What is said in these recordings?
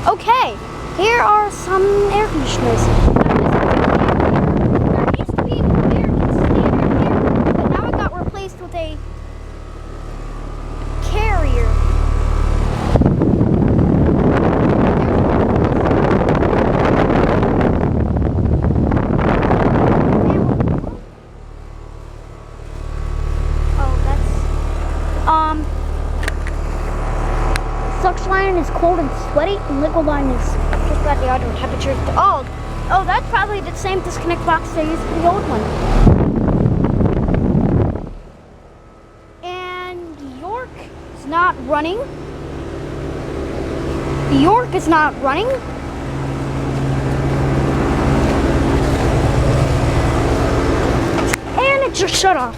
Okay, here are some air conditioners. There used to be an air conditioner here, but now it got replaced with a carrier. Suction line is cold and sweaty, and liquid line is just about the outdoor temperature. Oh, that's probably the same disconnect box they used for the old one. And York is not running. York is not running. And it just shut off.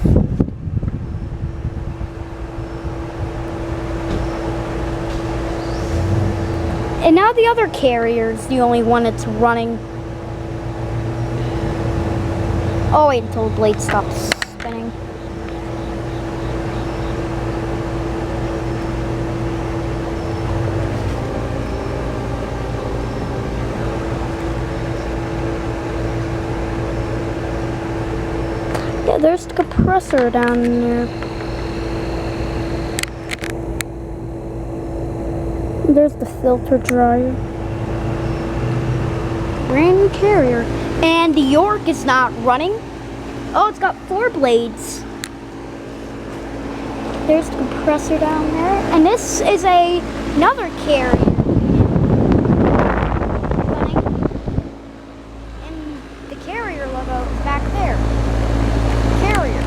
And now the other carrier is the only one that's running. Oh, wait until the blade stops spinning. Yeah, there's the compressor down there. There's the filter dryer. Brand new carrier. And the York is not running. Oh, it's got 4 blades. There's the compressor down there. And this is another carrier. Running. And the carrier logo is back there. Carrier.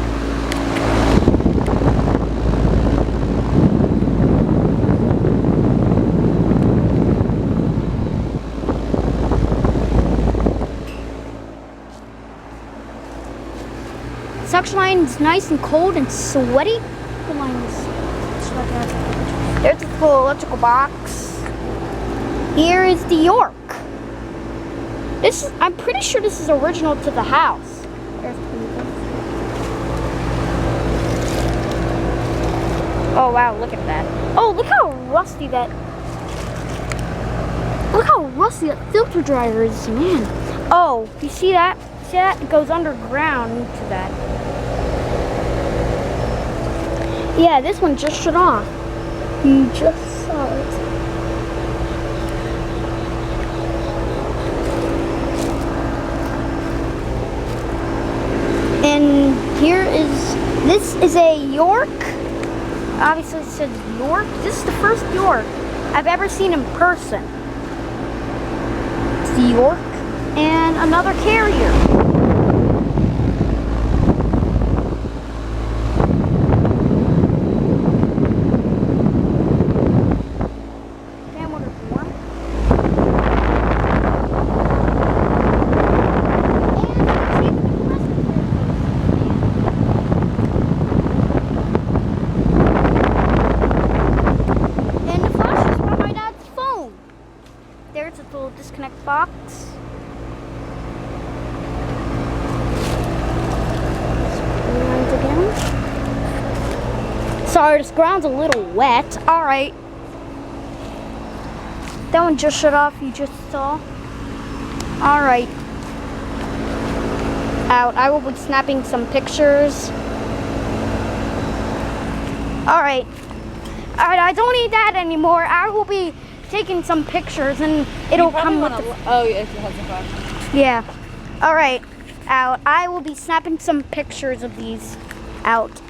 Suction line is nice and cold and sweaty. The line is sweaty. There's the full electrical box. Here is the York. I'm pretty sure this is original to the house. There's the oh wow, look at that. Oh, look how rusty that. Look how rusty that filter dryer is, man. Oh, you see that? See that? It goes underground into that. Yeah, this one just shut off. You just saw it. And this is a York. Obviously it says York. This is the first York I've ever seen in person. It's the York and another carrier. There's a little disconnect box. Again. Sorry, this ground's a little wet. Alright. That one just shut off, you just saw. Alright. Out. I will be snapping some pictures. Alright. Alright, I don't need that anymore. I will be taking some pictures and it'll come with the... Oh, yes, it has a flash. Yeah. Alright. Out. I will be snapping some pictures of these out.